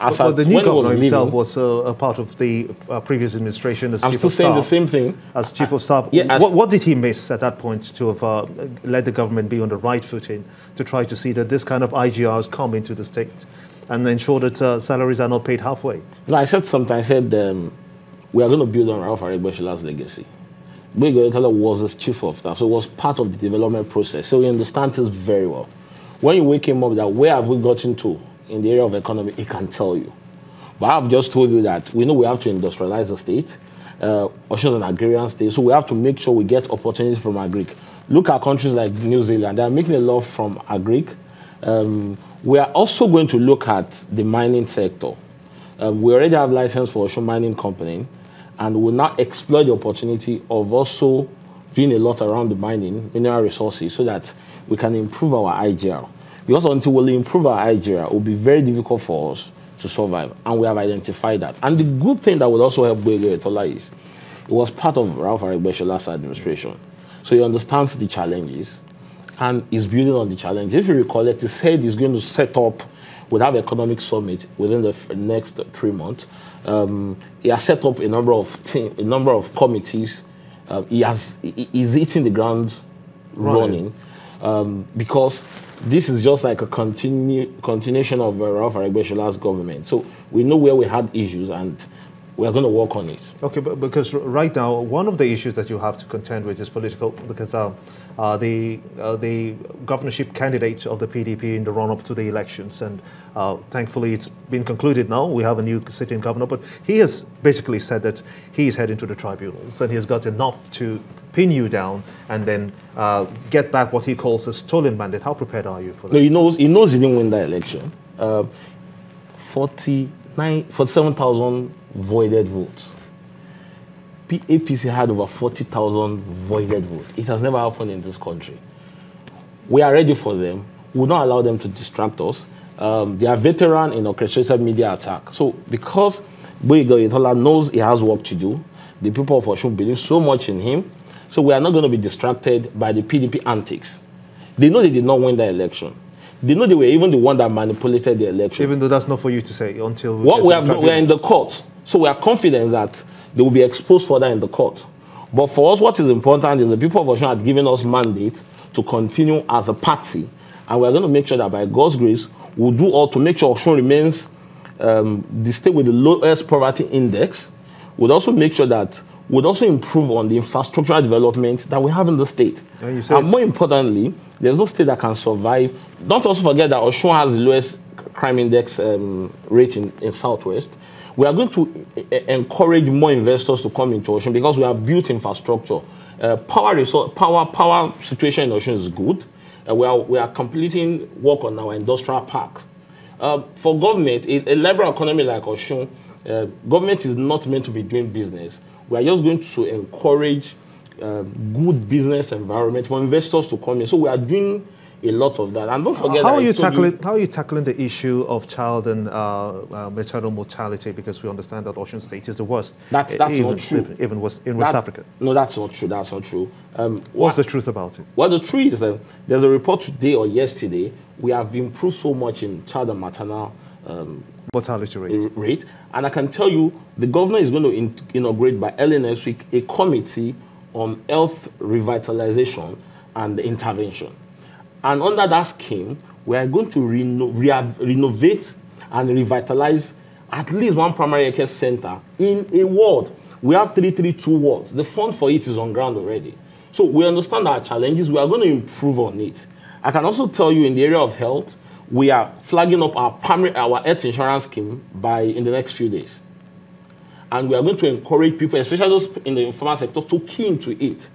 But the new governor himself was a part of the previous administration as I'm chief still of staff. saying the same thing. As chief of staff, Yeah, what did he miss at that point to have let the government be on the right footing to try to see that this kind of IGRs come into the state and ensure that salaries are not paid halfway? No, I said something. I said we are going to build on Ralph Aregbesol's legacy. Boyega was his chief of staff, so it was part of the development process. So he understands this very well. When you wake him up, that where have we gotten to in the area of economy, he can tell you. But I've just told you that we know we have to industrialize the state. Osun is an agrarian state, so we have to make sure we get opportunities from agric. Look at countries like New Zealand; they are making a lot from agric. We are also going to look at the mining sector. We already have license for Osun Mining Company, and we'll now explore the opportunity of also doing a lot around the mineral resources, so that we can improve our IGR. Because until we improve our IGR, it will be very difficult for us to survive, and we have identified that. And the good thing that will also help Boyega Oyetola is it was part of Ralph Aregbesol's administration, so he understands the challenges and is building on the challenge. If you recollect, he said he's going to set up, we'll have economic summit within the next 3 months. He has set up a number of committees. He's hitting the ground running, because this is just like a continuation of Ralph Aregbesol's government. So we know where we had issues, and we're going to work on it. Okay, but because right now, one of the issues that you have to contend with is political, because the governorship candidates of the PDP in the run-up to the elections, and thankfully it's been concluded now. We have a new sitting governor, but he has basically said that he is heading to the tribunals, and he has got enough to pin you down and then get back what he calls a stolen mandate. How prepared are you for that? No, he knows he didn't win the election. 47,000 voided votes. APC had over 40,000 voided votes. It has never happened in this country. We are ready for them. We will not allow them to distract us. They are veteran in orchestrated media attack. So because Boyega Oyetola knows he has work to do, the people of Osun believe so much in him, so we are not going to be distracted by the PDP antics. They know they did not win the election. They know they were even the one that manipulated the election. Even though that's not for you to say until we are in the court. So we are confident that they will be exposed further in the court. But for us, what is important is the people of Osun have given us mandate to continue as a party. And we are going to make sure that by God's grace, we'll do all to make sure Osun remains the state with the lowest poverty index. We'll also make sure that we'll also improve on the infrastructural development that we have in the state. And more importantly, there's no state that can survive. Don't also forget that Osun has the lowest crime index rate in Southwest. We are going to encourage more investors to come into Osun because we have built infrastructure. Power situation in Osun is good. We are completing work on our industrial park. For government, a liberal economy like Osun, government is not meant to be doing business. We are just going to encourage good business environment for investors to come in. So we are doing a lot of that. And don't forget how are you tackling the issue of child and maternal mortality? Because we understand that Osun State is the worst. That's not true. Even in West Africa. No, that's not true. That's not true. What's the truth about it? Well, the truth is that there's a report today or yesterday. We have improved so much in child and maternal mortality rate. And I can tell you, the governor is going to inaugurate by early next week a committee on health revitalization and intervention. And under that scheme, we are going to renovate and revitalize at least one primary care center in a ward. We have 332 wards. The fund for it is on ground already. So we understand our challenges. We are going to improve on it. I can also tell you in the area of health, we are flagging up our health insurance scheme in the next few days. And we are going to encourage people, especially those in the informal sector, to key into it.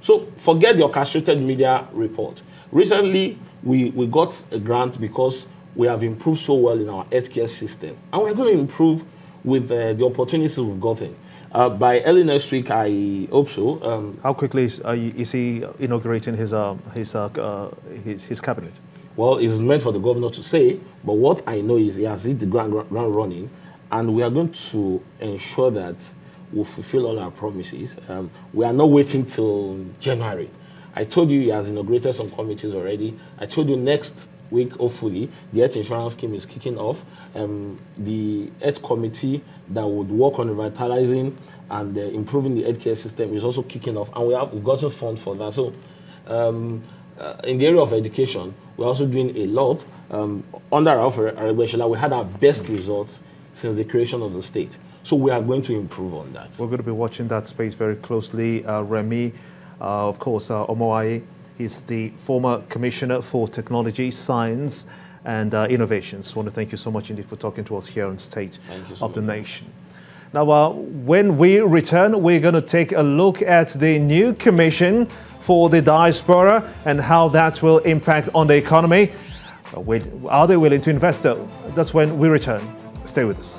So forget the orchestrated media report. Recently, we got a grant because we have improved so well in our healthcare system. And we're going to improve with the opportunities we've gotten. By early next week, I hope so. How quickly is he inaugurating his cabinet? Well, it's meant for the governor to say, but what I know is he has hit the ground running, and we are going to ensure that we'll fulfill all our promises. We are not waiting till January. I told you he has inaugurated some committees already. I told you next week, hopefully, the health insurance scheme is kicking off. The health committee that would work on revitalizing and improving the healthcare system is also kicking off, and we've gotten funds for that. So, in the area of education, we're also doing a lot. Under our regulation, we had our best results since the creation of the state. So we are going to improve on that. We're going to be watching that space very closely. Remy, of course, Omoaye, he's the former Commissioner for Technology, Science and Innovations. I want to thank you so much indeed for talking to us here on State of the Nation. Now, when we return, we're going to take a look at the new commission for the diaspora and how that will impact on the economy. Are they willing to invest? That's when we return. Stay with us.